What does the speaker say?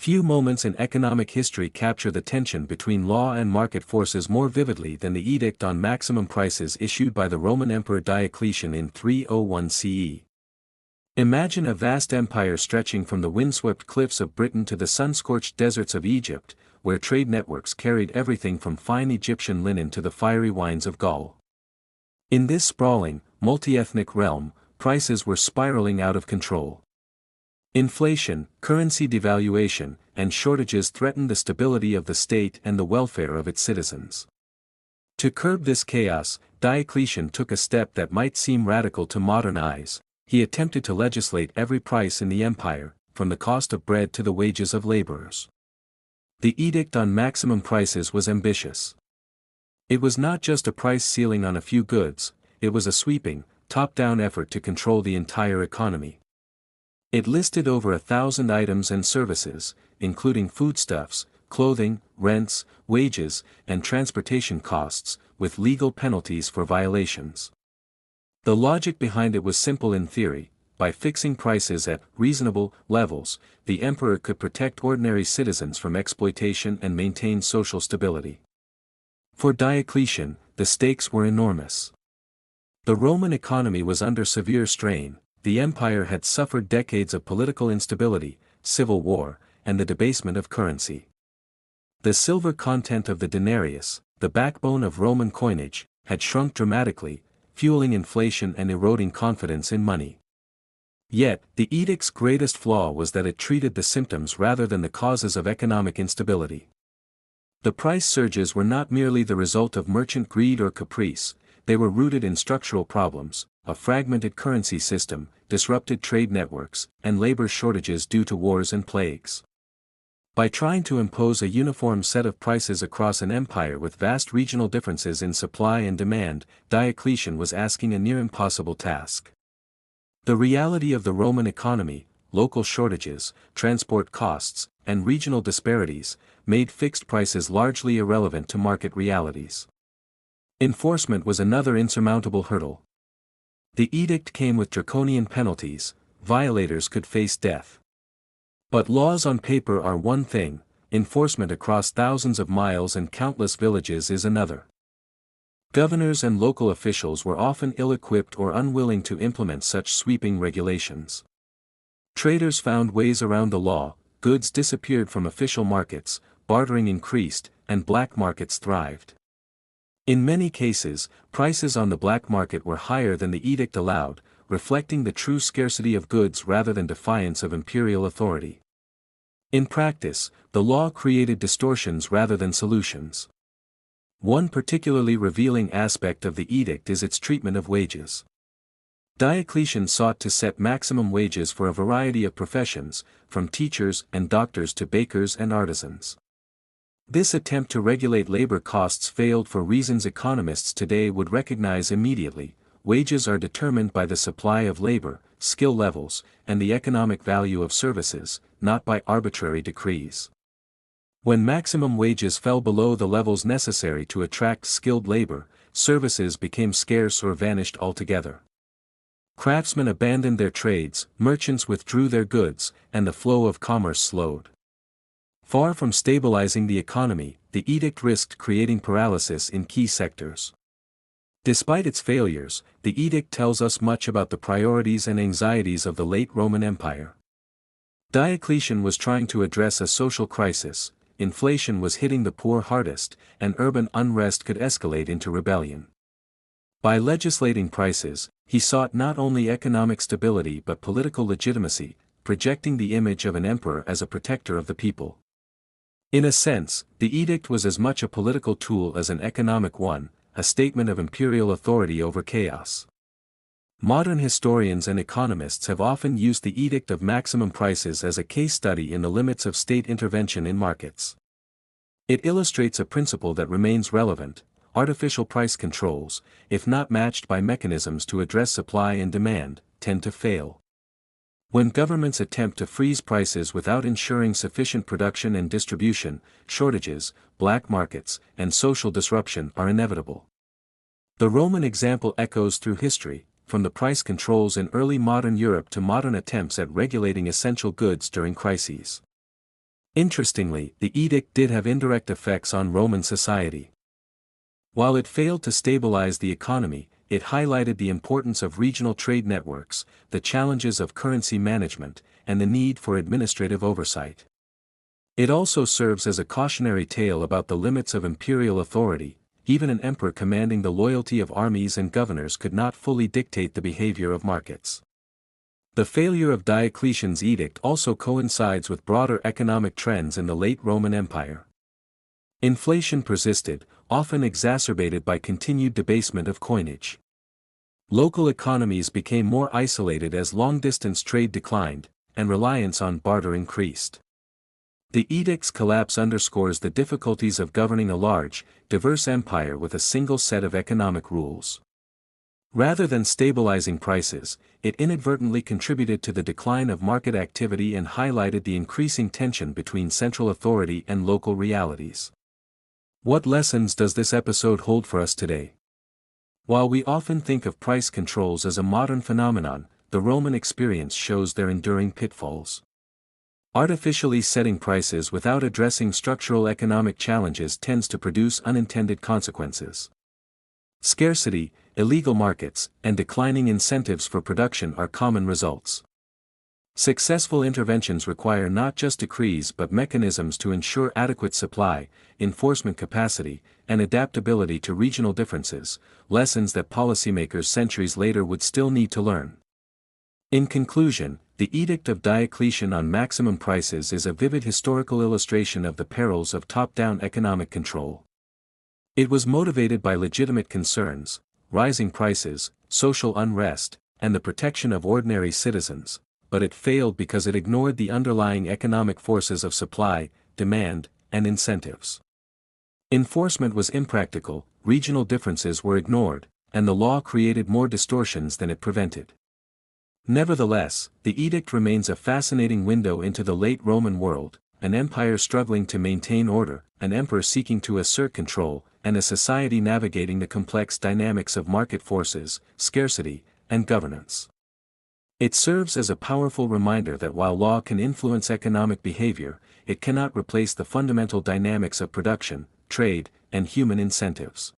Few moments in economic history capture the tension between law and market forces more vividly than the Edict on Maximum Prices issued by the Roman Emperor Diocletian in 301 CE. Imagine a vast empire stretching from the windswept cliffs of Britain to the sun-scorched deserts of Egypt, where trade networks carried everything from fine Egyptian linen to the fiery wines of Gaul. In this sprawling, multi-ethnic realm, prices were spiraling out of control. Inflation, currency devaluation, and shortages threatened the stability of the state and the welfare of its citizens. To curb this chaos, Diocletian took a step that might seem radical to modern eyes. He attempted to legislate every price in the empire, from the cost of bread to the wages of laborers. The Edict on Maximum Prices was ambitious. It was not just a price ceiling on a few goods, it was a sweeping, top-down effort to control the entire economy. It listed over 1,000 items and services, including foodstuffs, clothing, rents, wages, and transportation costs, with legal penalties for violations. The logic behind it was simple in theory. By fixing prices at reasonable levels, the emperor could protect ordinary citizens from exploitation and maintain social stability. For Diocletian, the stakes were enormous. The Roman economy was under severe strain. The empire had suffered decades of political instability, civil war, and the debasement of currency. The silver content of the denarius, the backbone of Roman coinage, had shrunk dramatically, fueling inflation and eroding confidence in money. Yet, the edict's greatest flaw was that it treated the symptoms rather than the causes of economic instability. The price surges were not merely the result of merchant greed or caprice, they were rooted in structural problems: a fragmented currency system, disrupted trade networks, and labor shortages due to wars and plagues. By trying to impose a uniform set of prices across an empire with vast regional differences in supply and demand, Diocletian was asking a near impossible task. The reality of the Roman economy, local shortages, transport costs, and regional disparities, made fixed prices largely irrelevant to market realities. Enforcement was another insurmountable hurdle. The edict came with draconian penalties: violators could face death. But laws on paper are one thing, enforcement across thousands of miles and countless villages is another. Governors and local officials were often ill-equipped or unwilling to implement such sweeping regulations. Traders found ways around the law, goods disappeared from official markets, bartering increased, and black markets thrived. In many cases, prices on the black market were higher than the edict allowed, reflecting the true scarcity of goods rather than defiance of imperial authority. In practice, the law created distortions rather than solutions. One particularly revealing aspect of the edict is its treatment of wages. Diocletian sought to set maximum wages for a variety of professions, from teachers and doctors to bakers and artisans. This attempt to regulate labor costs failed for reasons economists today would recognize immediately. Wages are determined by the supply of labor, skill levels, and the economic value of services, not by arbitrary decrees. When maximum wages fell below the levels necessary to attract skilled labor, services became scarce or vanished altogether. Craftsmen abandoned their trades, merchants withdrew their goods, and the flow of commerce slowed. Far from stabilizing the economy, the edict risked creating paralysis in key sectors. Despite its failures, the edict tells us much about the priorities and anxieties of the late Roman Empire. Diocletian was trying to address a social crisis: inflation was hitting the poor hardest, and urban unrest could escalate into rebellion. By legislating prices, he sought not only economic stability but political legitimacy, projecting the image of an emperor as a protector of the people. In a sense, the edict was as much a political tool as an economic one, a statement of imperial authority over chaos. Modern historians and economists have often used the Edict of Maximum Prices as a case study in the limits of state intervention in markets. It illustrates a principle that remains relevant: artificial price controls, if not matched by mechanisms to address supply and demand, tend to fail. When governments attempt to freeze prices without ensuring sufficient production and distribution, shortages, black markets, and social disruption are inevitable. The Roman example echoes through history, from the price controls in early modern Europe to modern attempts at regulating essential goods during crises. Interestingly, the edict did have indirect effects on Roman society. While it failed to stabilize the economy, it highlighted the importance of regional trade networks, the challenges of currency management, and the need for administrative oversight. It also serves as a cautionary tale about the limits of imperial authority. Even an emperor commanding the loyalty of armies and governors could not fully dictate the behavior of markets. The failure of Diocletian's edict also coincides with broader economic trends in the late Roman Empire. Inflation persisted, often exacerbated by continued debasement of coinage. Local economies became more isolated as long-distance trade declined, and reliance on barter increased. The edict's collapse underscores the difficulties of governing a large, diverse empire with a single set of economic rules. Rather than stabilizing prices, it inadvertently contributed to the decline of market activity and highlighted the increasing tension between central authority and local realities. What lessons does this episode hold for us today? While we often think of price controls as a modern phenomenon, the Roman experience shows their enduring pitfalls. Artificially setting prices without addressing structural economic challenges tends to produce unintended consequences. Scarcity, illegal markets, and declining incentives for production are common results. Successful interventions require not just decrees but mechanisms to ensure adequate supply, enforcement capacity, and adaptability to regional differences, lessons that policymakers centuries later would still need to learn. In conclusion, the Edict of Diocletian on maximum prices is a vivid historical illustration of the perils of top-down economic control. It was motivated by legitimate concerns, rising prices, social unrest, and the protection of ordinary citizens, but it failed because it ignored the underlying economic forces of supply, demand, and incentives. Enforcement was impractical, regional differences were ignored, and the law created more distortions than it prevented. Nevertheless, the edict remains a fascinating window into the late Roman world, an empire struggling to maintain order, an emperor seeking to assert control, and a society navigating the complex dynamics of market forces, scarcity, and governance. It serves as a powerful reminder that while law can influence economic behavior, it cannot replace the fundamental dynamics of production, trade, and human incentives.